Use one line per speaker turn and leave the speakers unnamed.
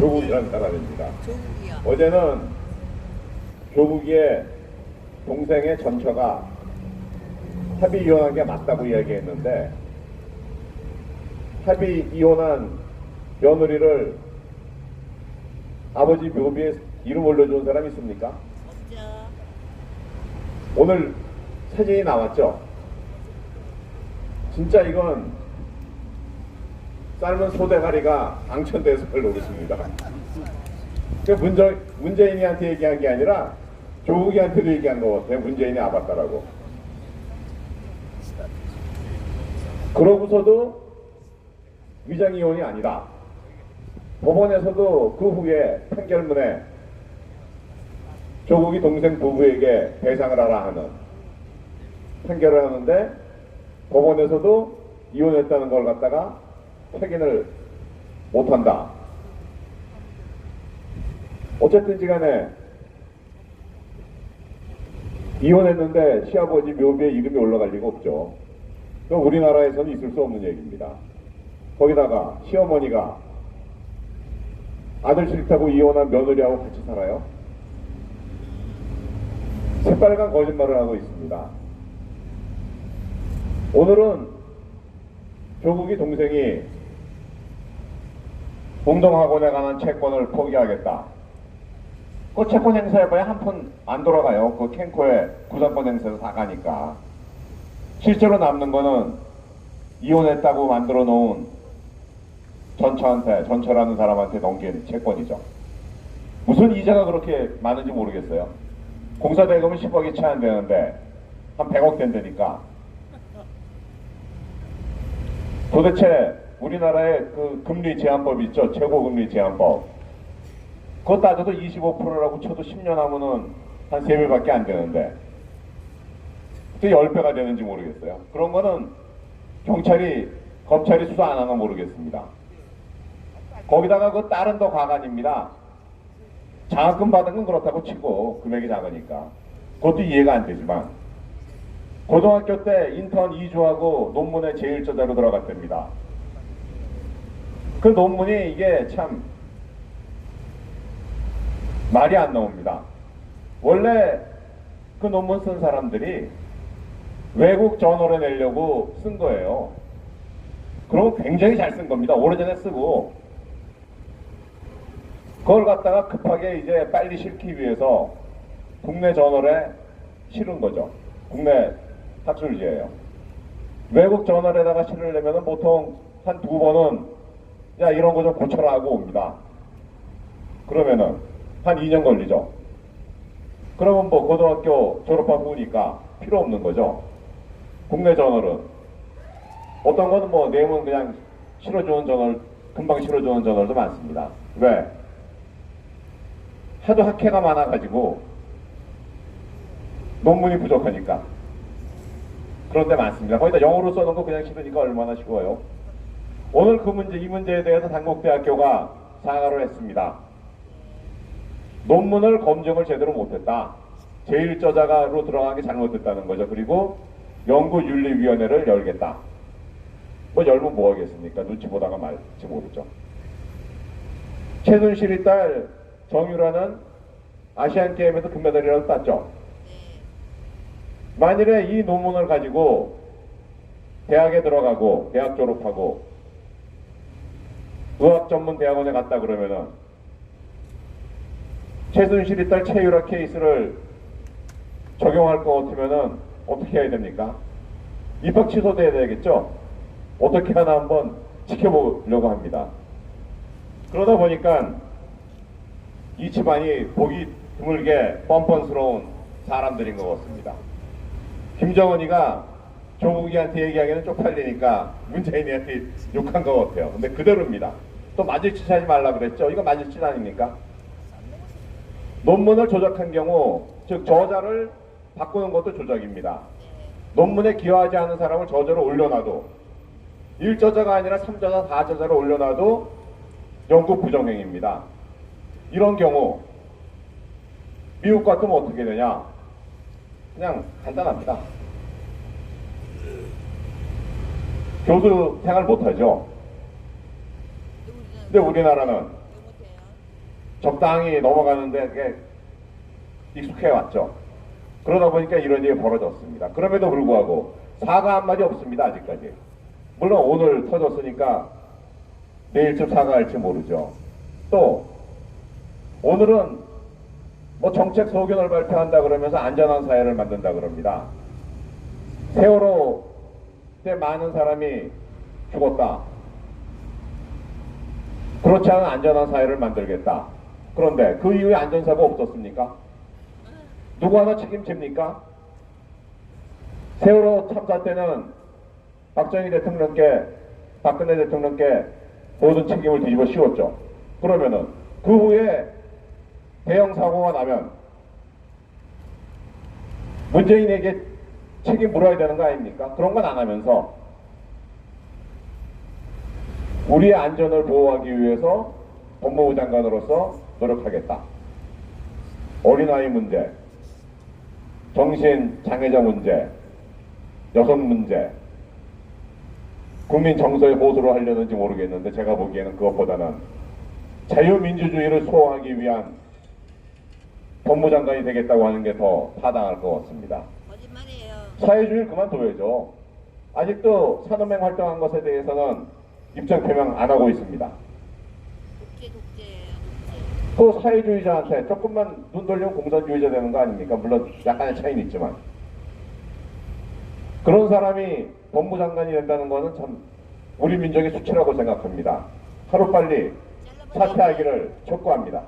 조국이라는 사람입니다.
조국이요.
어제는 조국의 동생의 전처가 합의 이혼한 게 맞다고 이야기했는데, 합의 이혼한 며느리를 아버지 묘비에 이름 올려준 사람 있습니까?
없죠.
오늘 사진이 나왔죠? 진짜 이건 삶은 소대가리가 당천대석을 노렸습니다. 문재인이한테 얘기한 게 아니라 조국이한테도 얘기한 것 같아요. 문재인이 아바타라고. 그러고서도 위장이혼이 아니다. 법원에서도 그 후에 판결문에 조국이 동생 부부에게 배상을 하라 하는 판결을 하는데, 법원에서도 이혼했다는 걸 갖다가 확인을 못한다. 어쨌든지 간에 이혼했는데 시아버지 묘비에 이름이 올라갈 리가 없죠. 그럼 우리나라에서는 있을 수 없는 얘기입니다. 거기다가 시어머니가 아들 싫다고 이혼한 며느리하고 같이 살아요? 새빨간 거짓말을 하고 있습니다. 오늘은 조국이 동생이 공동학원에 관한 채권을 포기하겠다. 그 채권 행사해봐야 한 푼 안 돌아가요. 그 캔코에 구상권 행사에서 다 가니까. 실제로 남는 거는 이혼했다고 만들어 놓은 전처라는 사람한테 넘긴 채권이죠. 무슨 이자가 그렇게 많은지 모르겠어요. 공사대금은 10억이 채 안 되는데 한 100억 된다니까. 도대체 우리나라의 그 금리 제한법 있죠. 최고금리 제한법. 그거 따져도 25%라고 쳐도 10년 하면은 한 3배밖에 안 되는데 또 10배가 되는지 모르겠어요. 그런 거는 검찰이 수사 안 하나 모르겠습니다. 거기다가 그 딸은 더 과간입니다. 장학금 받은 건 그렇다고 치고 금액이 작으니까 그것도 이해가 안 되지만, 고등학교 때 인턴 2주하고 논문에 제1저자로 들어갔답니다. 그 논문이 이게 참 말이 안 나옵니다. 원래 그 논문 쓴 사람들이 외국 저널에 내려고 쓴 거예요. 그럼 굉장히 잘 쓴 겁니다. 오래전에 쓰고 그걸 갖다가 급하게 이제 빨리 실기 위해서 국내 저널에 실은 거죠. 국내 학술지예요. 외국 저널에다가 실으려면 보통 한 2번은 야 이런 거 좀 고쳐라 하고 옵니다. 그러면은 한 2년 걸리죠. 그러면 뭐 고등학교 졸업하고 오니까 필요 없는 거죠. 국내 저널은 어떤 거는 뭐 내용은 그냥 실어주는 저널, 금방 실어주는 저널도 많습니다. 왜? 하도 학회가 많아가지고 논문이 부족하니까. 그런데 많습니다. 거기다 영어로 써놓은 거 그냥 실으니까 얼마나 쉬워요. 오늘 이 문제에 대해서 단국대학교가 사과를 했습니다. 논문을 검증을 제대로 못했다. 제1저자가로 들어간 게 잘못됐다는 거죠. 그리고 연구윤리위원회를 열겠다. 뭐 열면 뭐 하겠습니까? 눈치 보다가 말지 모르죠. 최순실이 딸 정유라는 아시안게임에서 금메달이라도 땄죠. 만일에 이 논문을 가지고 대학에 들어가고 대학 졸업하고 의학전문대학원에 갔다 그러면은 최순실이 딸 최유라 케이스를 적용할 것 같으면은 어떻게 해야 됩니까? 입학 취소돼야 되겠죠? 어떻게 하나 한번 지켜보려고 합니다. 그러다 보니까 이 집안이 보기 드물게 뻔뻔스러운 사람들인 것 같습니다. 김정은이가 조국이한테 얘기하기는 쪽팔리니까 문재인이한테 욕한 것 같아요. 근데 그대로입니다. 또 맞을 짓 하지 말라 그랬죠? 이거 맞을 짓 아닙니까? 논문을 조작한 경우, 즉 저자를 바꾸는 것도 조작입니다. 논문에 기여하지 않은 사람을 저자로 올려놔도 1저자가 아니라 3저자, 4저자로 올려놔도 연구 부정행위입니다. 이런 경우 미국 같으면 어떻게 되냐? 그냥 간단합니다. 교수 생활 못하죠. 근데 우리나라는 적당히 넘어가는데 그게 익숙해 왔죠. 그러다 보니까 이런 일이 벌어졌습니다. 그럼에도 불구하고 사과 한마디 없습니다. 아직까지. 물론 오늘 터졌으니까 내일쯤 사과할지 모르죠. 또 오늘은 뭐 정책 소견을 발표한다 그러면서 안전한 사회를 만든다 그럽니다. 세월호 때 많은 사람이 죽었다. 그렇지 않은 안전한 사회를 만들겠다. 그런데 그 이후에 안전사고 없었습니까? 누구 하나 책임집니까? 세월호 참사 때는 박정희 대통령께, 박근혜 대통령께 모든 책임을 뒤집어 씌웠죠. 그러면은 그 후에 대형 사고가 나면 문재인에게 책임 물어야 되는 거 아닙니까? 그런 건 안 하면서 우리의 안전을 보호하기 위해서 법무부 장관으로서 노력하겠다. 어린아이 문제, 정신장애자 문제, 여성 문제, 국민 정서에 호소를 하려는지 모르겠는데 제가 보기에는 그것보다는 자유민주주의를 수호하기 위한 법무장관이 되겠다고 하는 게 더 타당할 것 같습니다.
거짓말이에요.
사회주의를 그만둬야죠. 아직도 산업행 활동한 것에 대해서는 입장 표명 안 하고 있습니다.
독재예요.
또 사회주의자한테 조금만 눈 돌리면 공산주의자 되는 거 아닙니까? 물론 약간의 차이는 있지만 그런 사람이 법무장관이 된다는 것은 참 우리 민족의 수치라고 생각합니다. 하루빨리 사퇴하기를 촉구합니다.